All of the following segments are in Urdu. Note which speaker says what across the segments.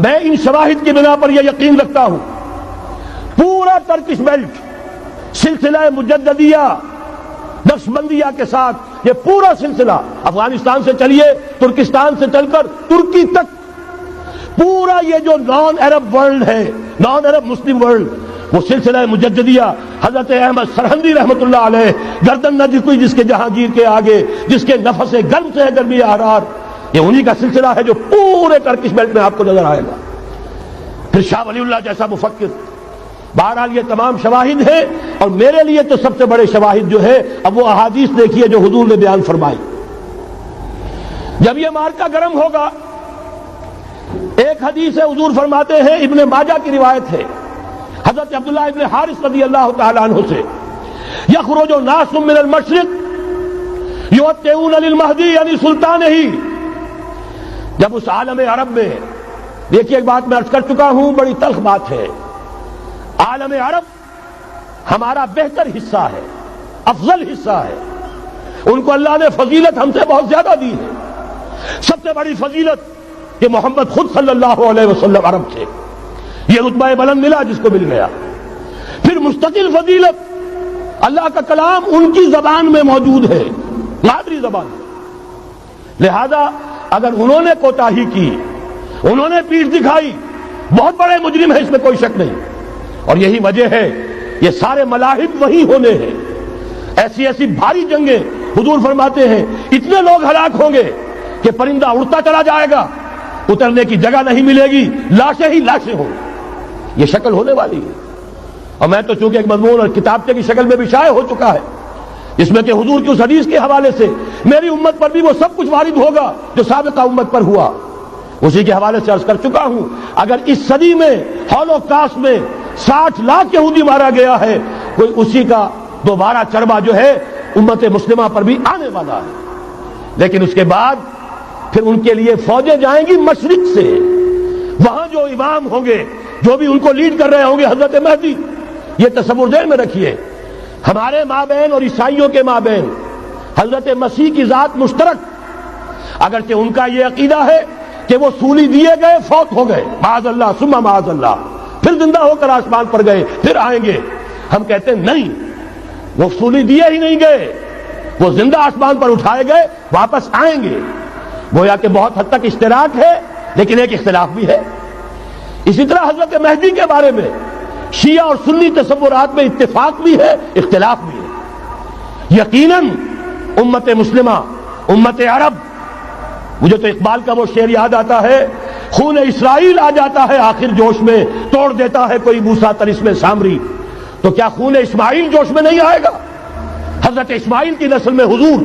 Speaker 1: میں ان شواہد کی بنا پر یہ یقین رکھتا ہوں پورا ترکش بیلٹ سلسلہ مجددیہ نقشبندیہ کے ساتھ یہ پورا سلسلہ افغانستان سے چلیے ترکستان سے چل کر ترکی تک پورا یہ جو نان عرب ورلڈ ہے نان عرب مسلم ورلڈ وہ سلسلہ مجددیہ حضرت احمد سرہندی رحمت اللہ علیہ گردن نہ جھکی جس کے جہانگیر کے آگے جس کے نفس گرم سے ہے گرمی احرار یہ انہی کا سلسلہ ہے جو پورے ٹرکش بیلٹ میں آپ کو نظر آئے گا. پھر شاہ ولی اللہ جیسا مفکر. بہرحال یہ تمام شواہد ہیں اور میرے لیے تو سب سے بڑے شواہد جو ہے اب وہ احادیث دیکھیے جو حضور نے بیان فرمائی. جب یہ مارکا گرم ہوگا ایک حدیث ہے حضور فرماتے ہیں ابن ماجہ کی روایت ہے حضرت عبداللہ ابن حارث رضی اللہ تعالی عنہ سے یخرج ناس من المشرق یوطئون للمہدی یعنی سلطان ہی. جب اس عالم عرب میں دیکھیے ایک بات میں عرض کر چکا ہوں بڑی تلخ بات ہے عالم عرب ہمارا بہتر حصہ ہے افضل حصہ ہے ان کو اللہ نے فضیلت ہم سے بہت زیادہ دی ہے. سب سے بڑی فضیلت کہ محمد خود صلی اللہ علیہ وسلم عرب تھے یہ رتبہ بلند ملا جس کو مل گیا. پھر مستقل فضیلت اللہ کا کلام ان کی زبان میں موجود ہے مادری زبان. لہذا اگر انہوں نے کوتاہی کی انہوں نے پیٹھ دکھائی بہت بڑے مجرم ہیں اس میں کوئی شک نہیں. اور یہی وجہ ہے یہ سارے ملاحد وہی ہونے ہیں. ایسی ایسی بھاری جنگیں حضور فرماتے ہیں اتنے لوگ ہلاک ہوں گے کہ پرندہ اڑتا چلا جائے گا اترنے کی جگہ نہیں ملے گی لاشیں ہی لاشیں ہوں گی. یہ شکل ہونے والی ہے. اور میں تو چونکہ ایک مضمون اور کتابچے کی شکل میں بھی شائع ہو چکا ہے اس میں کہ حضور کی اس حدیث کے حوالے سے میری امت پر بھی وہ سب کچھ وارد ہوگا جو سابقہ امت پر ہوا اسی کے حوالے سے عرض کر چکا ہوں. اگر اس صدی میں ہولوکاسٹ میں 60 لاکھ یہودی مارا گیا ہے کوئی اسی کا دوبارہ چربا جو ہے امت مسلمہ پر بھی آنے والا ہے. لیکن اس کے بعد پھر ان کے لیے فوجیں جائیں گی مشرق سے. وہاں جو امام ہوں گے جو بھی ان کو لیڈ کر رہے ہوں گے حضرت مہدی. یہ تصور ذہن میں رکھیے ہمارے مابین اور عیسائیوں کے مابین حضرت مسیح کی ذات مشترک اگرچہ ان کا یہ عقیدہ ہے کہ وہ سولی دیے گئے فوت ہو گئے معاذ اللہ ثم معاذ اللہ پھر زندہ ہو کر آسمان پر گئے پھر آئیں گے. ہم کہتے ہیں نہیں وہ سولی دیے ہی نہیں گئے وہ زندہ آسمان پر اٹھائے گئے واپس آئیں گے. گویا کہ بہت حد تک اشتراک ہے لیکن ایک اختلاف بھی ہے. اسی طرح حضرت مہدی کے بارے میں شیعہ اور سنی تصورات میں اتفاق بھی ہے اختلاف بھی ہے. یقیناً امت مسلمہ امت عرب مجھے تو اقبال کا وہ شعر یاد آتا ہے خون اسرائیل آ جاتا ہے آخر جوش میں توڑ دیتا ہے کوئی موسیٰ طرسم سامری. تو کیا خون اسماعیل جوش میں نہیں آئے گا؟ حضرت اسماعیل کی نسل میں حضور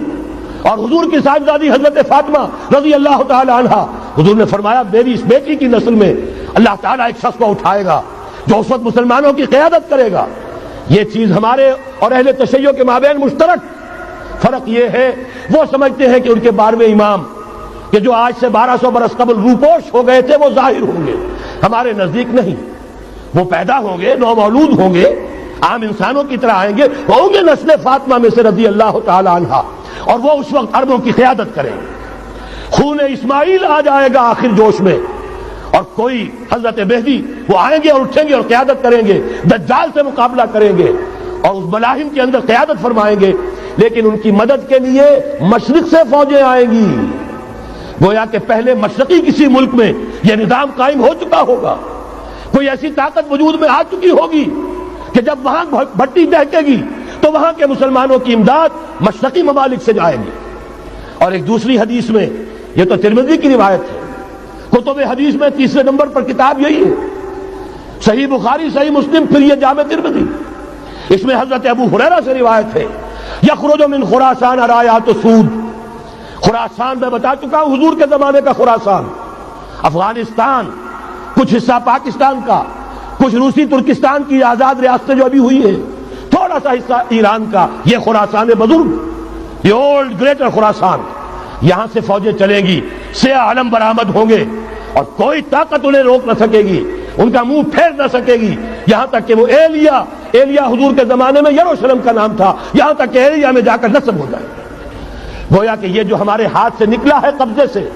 Speaker 1: اور حضور کی صاحبزادی حضرت فاطمہ رضی اللہ تعالی عنہا. حضور نے فرمایا میری اس بیٹی کی نسل میں اللہ تعالیٰ ایک شخص کو اٹھائے گا جو اس وقت مسلمانوں کی قیادت کرے گا. یہ چیز ہمارے اور اہل تشیع کے مابین مشترک. فرق یہ ہے وہ سمجھتے ہیں کہ ان کے 12ویں امام کہ جو آج سے 1200 برس قبل روپوش ہو گئے تھے وہ ظاہر ہوں گے. ہمارے نزدیک نہیں. وہ پیدا ہوں گے نو مولود ہوں گے عام انسانوں کی طرح آئیں گے ہوں گے نسل فاطمہ میں سے رضی اللہ تعالی عنہا اور وہ اس وقت عربوں کی قیادت کریں گے. خون اسماعیل آ جائے گا آخر جوش میں اور کوئی حضرت مہدی وہ آئیں گے اور اٹھیں گے اور قیادت کریں گے دجال سے مقابلہ کریں گے اور اس ملاحم کے اندر قیادت فرمائیں گے. لیکن ان کی مدد کے لیے مشرق سے فوجیں آئیں گی. گویا کہ پہلے مشرقی کسی ملک میں یہ نظام قائم ہو چکا ہوگا کوئی ایسی طاقت وجود میں آ چکی ہوگی کہ جب وہاں بھٹی دہکے گی تو وہاں کے مسلمانوں کی امداد مشرقی ممالک سے جائے گی. اور ایک دوسری حدیث میں یہ تو ترمذی کی روایت ہے کتب حدیث میں 3 نمبر پر کتاب یہی ہے صحیح بخاری صحیح مسلم پھر یہ جامع ترمذی. اس میں حضرت ابو ہریرہ سے روایت ہے یخرج من خراسان رایات سود. خراسان میں بتا چکا ہوں حضور کے زمانے کا خراسان افغانستان کچھ حصہ پاکستان کا کچھ روسی ترکستان کی آزاد ریاستیں جو ابھی ہوئی ہیں تھوڑا سا حصہ ایران کا یہ خراسان بزرگ یہ اولڈ گریٹر خراسان. یہاں سے فوجیں چلیں گی سیاہ علم برآمد ہوں گے اور کوئی طاقت انہیں روک نہ سکے گی ان کا منہ پھیر نہ سکے گی. یہاں تک کہ وہ ایلیا حضور کے زمانے میں یروشلم کا نام تھا یہاں تک کہ ایلیا میں جا کر نصب ہو جائے. گویا کہ یہ جو ہمارے ہاتھ سے نکلا ہے قبضے سے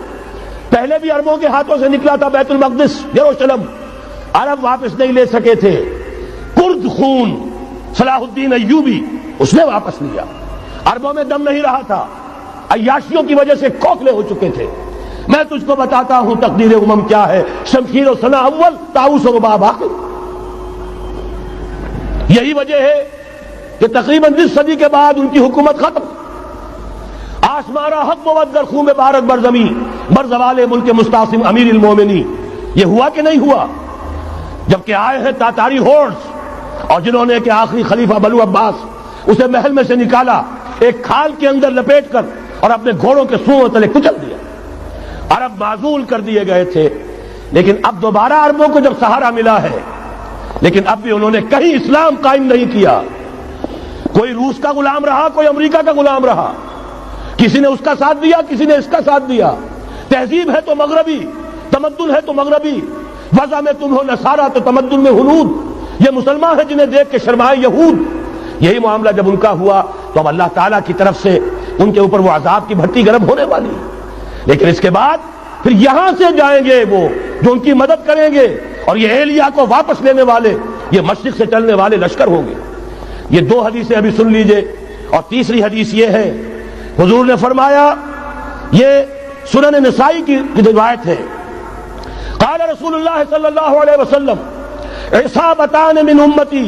Speaker 1: پہلے بھی عربوں کے ہاتھوں سے نکلا تھا بیت المقدس یروشلم، عرب واپس نہیں لے سکے تھے۔ کرد خون صلاح الدین ایوبی اس نے واپس لیا، عربوں میں دم نہیں رہا تھا، عیاشیوں کی وجہ سے کھوکھلے ہو چکے تھے۔ میں تجھ کو بتاتا ہوں تقدیر امم کیا ہے، شمشیر و ثنا اول، طاؤس و رباب آخر۔ یہی وجہ ہے کہ تقریباً 20 صدی کے بعد ان کی حکومت ختم۔ آسمارا حق بود در خون بارک بر زمین بر زوال ملک مستعصم امیر المومنین۔ یہ ہوا کہ نہیں ہوا؟ جبکہ آئے ہیں تاتاری ہورس، اور جنہوں نے کہ آخری خلیفہ بنو عباس اسے محل میں سے نکالا، ایک کھال کے اندر لپیٹ کر اور اپنے گھوڑوں کے سوؤں تلے کچل دیا۔ عرب معزول کر دیے گئے تھے، لیکن اب دوبارہ عربوں کو جب سہارا ملا ہے، لیکن اب بھی انہوں نے کہیں اسلام قائم نہیں کیا۔ کوئی روس کا غلام رہا، کوئی امریکہ کا غلام رہا، کسی نے اس کا ساتھ دیا، کسی نے اس کا ساتھ دیا۔ تہذیب ہے تو مغربی، تمدن ہے تو مغربی، وضع میں تم ہو نصارہ تو تمدن میں ہنود۔ یہ مسلمان ہیں جنہیں دیکھ کے شرمائے یہود۔ یہی معاملہ جب ان کا ہوا تو اب اللہ تعالیٰ کی طرف سے ان کے اوپر وہ عذاب کی بھٹی گرم ہونے والی ہے۔ لیکن اس کے بعد پھر یہاں سے جائیں گے وہ جو ان کی مدد کریں گے، اور یہ ایلیا کو واپس لینے والے، یہ مشرق سے چلنے والے لشکر ہوں گے۔ یہ 2 حدیثیں ابھی سن لیجئے، اور تیسری حدیث یہ ہے، حضور نے فرمایا، یہ سنن نسائی کی روایت ہے، قال رسول اللہ صلی اللہ علیہ وسلم عصابتان من امتی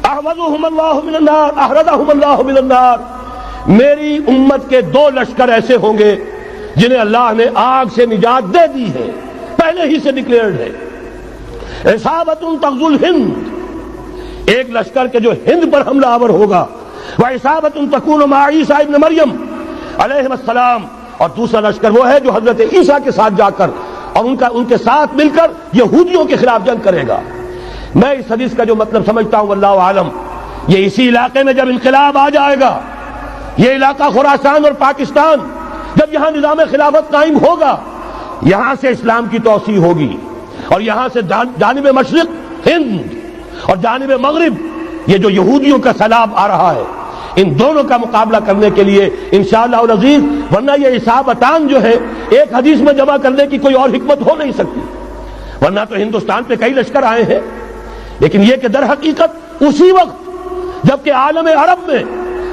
Speaker 1: احوذهم اللہ من النار احرزهم اللہ من النار۔ میری امت کے 2 لشکر ایسے ہوں گے جنہیں اللہ نے آگ سے نجات دے دی ہے، پہلے ہی سے ڈکلیئرڈ ہے۔ عصابت تغزو الہند، ایک لشکر کے جو ہند پر حملہ آور ہوگا، وعصابت تکون مع عیسیٰ ابن مریم علیہ السلام، اور دوسرا لشکر وہ ہے جو حضرت عیسیٰ کے ساتھ جا کر اور ان کے ساتھ مل کر یہودیوں کے خلاف جنگ کرے گا۔ میں اس حدیث کا جو مطلب سمجھتا ہوں واللہ عالم، یہ اسی علاقے میں جب انقلاب آ جائے گا، یہ علاقہ خراسان اور پاکستان، جب یہاں نظام خلافت قائم ہوگا، یہاں سے اسلام کی توسیع ہوگی، اور یہاں سے جانب مشرق ہند اور جانب مغرب یہ جو یہودیوں کا سیلاب آ رہا ہے، ان دونوں کا مقابلہ کرنے کے لیے انشاءاللہ العزیز، ورنہ یہ عصابتان جو ہے ایک حدیث میں جمع کرنے کی کوئی اور حکمت ہو نہیں سکتی، ورنہ تو ہندوستان پہ کئی لشکر آئے ہیں، لیکن یہ کہ در حقیقت اسی وقت جبکہ عالم عرب میں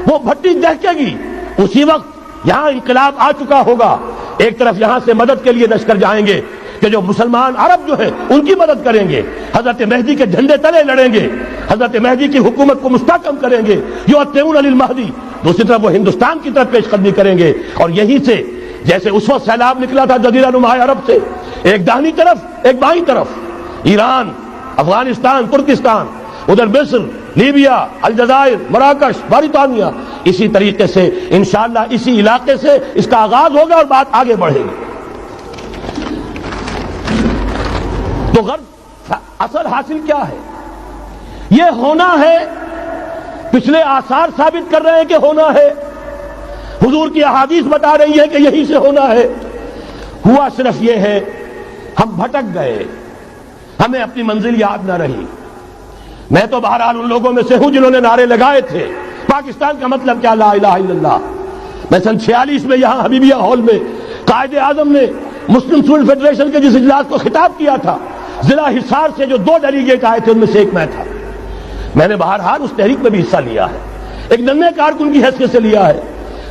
Speaker 1: وہ بھٹی دہکے گی، اسی وقت یہاں انقلاب آ چکا ہوگا۔ ایک طرف یہاں سے مدد کے لیے لشکر جائیں گے کہ جو مسلمان عرب جو ہیں ان کی مدد کریں گے، حضرت مہدی کے جھنڈے تلے لڑیں گے، حضرت مہدی کی حکومت کو مستحکم کریں گے، یؤتون للمہدی۔ دوسری طرف وہ ہندوستان کی طرف پیش قدمی کریں گے، اور یہیں سے جیسے اس وقت سیلاب نکلا تھا جزیرہ نما عرب سے، ایک داہنی طرف ایک بائیں طرف، ایران، افغانستان، ترکستان، ادھر مصر، لیبیا، الجزائر، مراکش، باریطانیہ، اسی طریقے سے انشاءاللہ اسی علاقے سے اس کا آغاز ہوگا اور بات آگے بڑھے گی۔ تو غرض اصل حاصل کیا ہے؟ یہ ہونا ہے، پچھلے آثار ثابت کر رہے ہیں کہ ہونا ہے، حضور کی احادیث بتا رہی ہے کہ یہی سے ہونا ہے۔ ہوا صرف یہ ہے ہم بھٹک گئے، ہمیں اپنی منزل یاد نہ رہی۔ میں تو بہرحال ان لوگوں میں سے ہوں جنہوں نے نعرے لگائے تھے پاکستان کا مطلب کیا، لا الہ الا اللہ۔ میں سن 46 میں یہاں حبیبیہ ہال میں قائد اعظم نے مسلم اسٹوڈنٹ فیڈریشن کے جس اجلاس کو خطاب کیا تھا، ضلع حصار سے جو 2 ڈیلیگیٹ آئے تھے ان میں سے ایک میں تھا۔ میں نے بہرحال اس تحریک میں بھی حصہ لیا ہے، ایک ننھے کارکن کی حیثیت سے لیا ہے،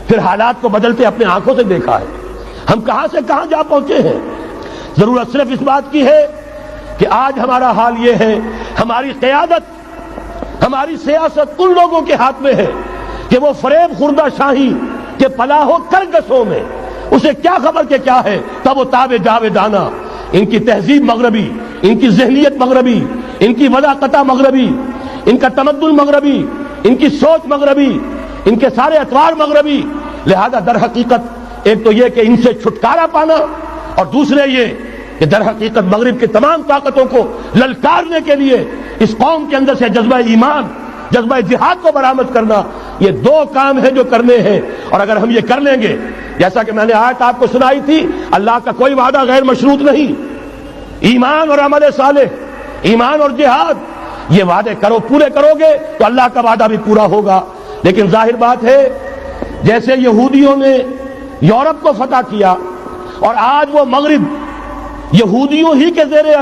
Speaker 1: پھر حالات کو بدلتے اپنے آنکھوں سے دیکھا ہے، ہم کہاں سے کہاں جا پہنچے ہیں۔ ضرورت صرف اس بات کی ہے کہ آج ہمارا حال یہ ہے، ہماری قیادت، ہماری سیاست ان لوگوں کے ہاتھ میں ہے کہ وہ فریب خوردہ شاہی کے پلاح و کرگسوں میں اسے کیا خبر کہ کیا ہے، تب وہ تاب جاویدانہ، ان کی تہذیب مغربی، ان کی ذہنیت مغربی، ان کی وضاقتہ مغربی، ان کا تمدن مغربی، ان کی سوچ مغربی، ان کے سارے اطوار مغربی۔ لہذا در حقیقت ایک تو یہ کہ ان سے چھٹکارا پانا، اور دوسرے یہ کہ در حقیقت مغرب کی تمام طاقتوں کو للکارنے کے لیے اس قوم کے اندر سے جذبہ ایمان، جذبہ جہاد کو برآمد کرنا، یہ 2 کام ہیں جو کرنے ہیں۔ اور اگر ہم یہ کر لیں گے، جیسا کہ میں نے آیت آپ کو سنائی تھی، اللہ کا کوئی وعدہ غیر مشروط نہیں، ایمان اور عمل صالح، ایمان اور جہاد، یہ وعدے پورے کرو گے تو اللہ کا وعدہ بھی پورا ہوگا۔ لیکن ظاہر بات ہے جیسے یہودیوں نے یورپ کو فتح کیا اور آج وہ مغرب یہودیوں ہی کے زیر